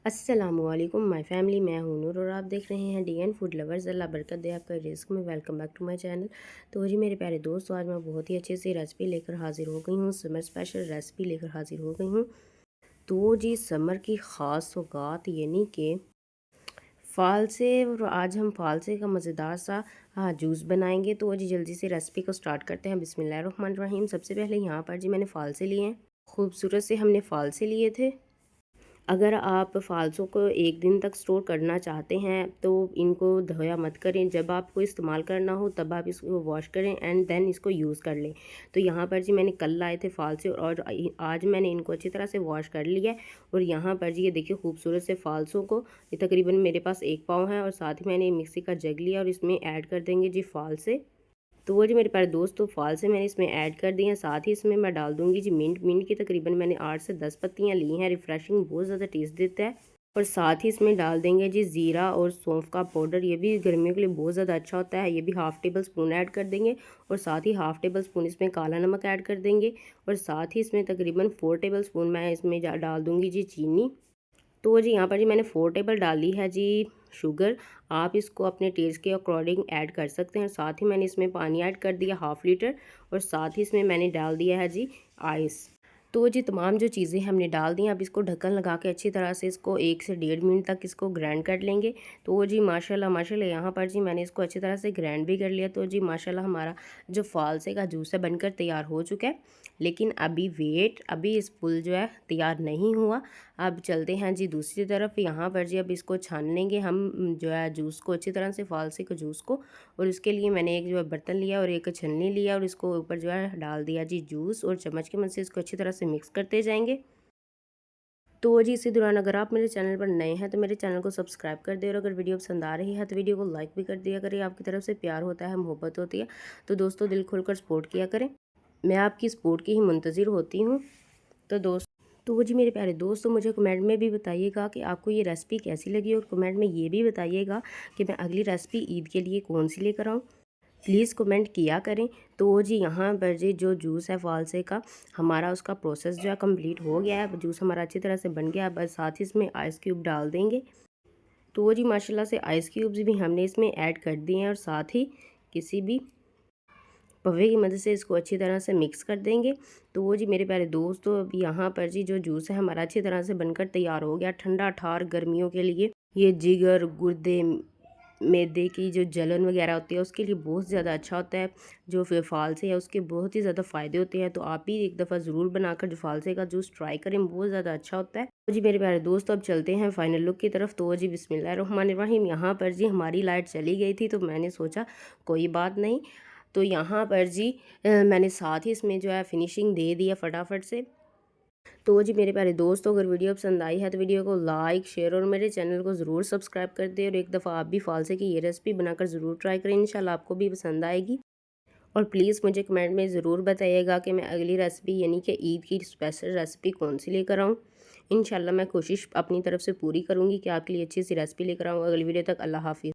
अस्सलामुअलैकुम my family, मैं हूं नूर और आप देख रहे हैं डीएन फूड लवर्स। अल्लाह बरकत दे आपका रिस्क में। Welcome back to my channel. तो जी मेरे प्यारे दोस्तों, आज मैं बहुत ही अच्छी सी रेसिपी लेकर हाजिर हो गई हूँ। समर स्पेशल रेसिपी लेकर हाजिर हो गई हूँ। तो जी समर की ख़ास सौगात यानी कि फ़ालसे, और आज हम फ़ालसे का मज़ेदार सा जूस बनाएंगे। तो जी जल्दी से रेसिपी को स्टार्ट करते हैं। बिस्मिल्लाहिर्रहमानिर्रहीम। सबसे पहले यहाँ पर जी मैंने फ़ालसे लिए हैं। खूबसूरत से हमने फ़ालसे लिए थे। अगर आप फ़ालसों को एक दिन तक स्टोर करना चाहते हैं तो इनको धोया मत करें। जब आपको इस्तेमाल करना हो तब आप इसको वॉश करें एंड देन इसको यूज़ कर लें। तो यहाँ पर जी मैंने कल लाए थे फ़ालसे और आज मैंने इनको अच्छी तरह से वॉश कर लिया है। और यहाँ पर जी ये देखिए खूबसूरत से फ़ालसों को, ये तकरीबन मेरे पास 1 पाव है। और साथ ही मैंने मिक्सी का जग लिया और इसमें ऐड कर देंगे जी फ़ालसे। तो वो जी मेरे प्यारे दोस्तों, फ़ालसे मैंने इसमें ऐड कर दिए हैं। साथ ही इसमें मैं डाल दूँगी जी मिंट की तकरीबन मैंने 8 से 10 पत्तियाँ ली हैं। रिफ़्रेशिंग बहुत ज़्यादा टेस्ट देता है। और साथ ही इसमें डाल देंगे जी ज़ीरा और सौंफ का पाउडर। ये भी गर्मियों के लिए बहुत ज़्यादा अच्छा होता है। ये भी हाफ़ टेबल स्पून ऐड कर देंगे। और साथ ही हाफ़ टेबल स्पून इसमें काला नमक ऐड कर देंगे। और साथ ही इसमें तकरीबन 4 टेबल स्पून मैं इसमें डाल दूँगी जी चीनी। तो जी यहाँ पर जी मैंने 4 टेबल डाली है जी शुगर। आप इसको अपने टेस्ट के अकॉर्डिंग ऐड कर सकते हैं। और साथ ही मैंने इसमें पानी ऐड कर दिया 1/2 लीटर। और साथ ही इसमें मैंने डाल दिया है जी आइस। तो जी तमाम जो चीज़ें हमने डाल दी हैं, अब इसको ढक्कन लगा के अच्छी तरह से इसको 1 से 1.5 मिनट तक इसको ग्राइंड कर लेंगे। तो जी माशाल्लाह माशाल्लाह यहाँ पर जी मैंने इसको अच्छी तरह से ग्राइंड भी कर लिया। तो जी माशाल्लाह हमारा जो फ़ालसे का जूस है बनकर तैयार हो चुका है। लेकिन अभी इस पुल जो है तैयार नहीं हुआ। अब चलते हैं जी दूसरी तरफ। यहाँ पर जी अब इसको छान लेंगे हम जो है जूस को अच्छी तरह से, फ़ालसे के जूस को। और उसके लिए मैंने एक जो है बर्तन लिया और एक छलनी लिया और इसको ऊपर जो है डाल दिया जी जूस। और चम्मच की मदद से इसको अच्छी तरह से मिक्स करते जाएंगे। तो जी इसी दौरान अगर आप मेरे चैनल पर नए हैं तो मेरे चैनल को सब्सक्राइब कर दे। और अगर वीडियो पसंद आ रही है तो वीडियो को लाइक भी कर दिया करें। आपकी तरफ से प्यार होता है, मोहब्बत होती है। तो दोस्तों दिल खोलकर सपोर्ट किया करें। मैं आपकी सपोर्ट की ही मुंतज़िर होती हूँ। तो वो जी मेरे प्यारे दोस्तों, मुझे कमेंट में भी बताइएगा कि आपको ये रेसिपी कैसी लगी। और कमेंट में ये भी बताइएगा कि मैं अगली रेसिपी ईद के लिए कौन सी लेकर आऊँ। प्लीज़ कमेंट किया करें। तो जी यहाँ पर जी जो जूस है फ़ालसे का, हमारा उसका प्रोसेस जो है कंप्लीट हो गया है। जूस हमारा अच्छी तरह से बन गया है। बस साथ ही इसमें आइस क्यूब डाल देंगे। तो वो जी माशाल्लाह से आइस क्यूब्स भी हमने इसमें ऐड कर दिए हैं। और साथ ही किसी भी पवे की मदद से इसको अच्छी तरह से मिक्स कर देंगे। तो वो जी मेरे प्यारे दोस्तों, अब यहाँ पर जी जो जूस है हमारा अच्छी तरह से बनकर तैयार हो गया। ठंडा ठार गर्मियों के लिए ये जिगर, गुर्दे, मैदे की जो जलन वगैरह होती है उसके लिए बहुत ज़्यादा अच्छा होता है। जो फिर फ़ालसे है उसके बहुत ही ज़्यादा फ़ायदे होते हैं। तो आप भी एक दफ़ा ज़रूर बनाकर जो फ़ालसे का जूस ट्राई करें, बहुत ज़्यादा अच्छा होता है। तो जी मेरे प्यारे दोस्तों, अब चलते हैं फाइनल लुक की तरफ। तो जी बिस्मिल्लाहिर्रहमानिर्रहीम। यहाँ पर जी हमारी लाइट चली गई थी तो मैंने सोचा कोई बात नहीं। तो यहाँ पर जी मैंने साथ ही इसमें जो है फिनिशिंग दे दिया फटाफट से। तो जी मेरे प्यारे दोस्तों, अगर वीडियो पसंद आई है तो वीडियो को लाइक, शेयर और मेरे चैनल को ज़रूर सब्सक्राइब कर दें। और एक दफ़ा आप भी फ़ालसे की ये रेसिपी बनाकर ज़रूर ट्राई करें। इंशाल्लाह आपको भी पसंद आएगी। और प्लीज़ मुझे कमेंट में ज़रूर बताइएगा कि मैं अगली रेसिपी यानी कि ईद की स्पेशल रेसिपी कौन सी लेकर आऊँ। इंशाल्लाह मैं कोशिश अपनी तरफ से पूरी करूँगी कि आपके लिए अच्छी सी रेसिपी लेकर आऊँ। अगली वीडियो तक अल्लाह हाफ़िज़।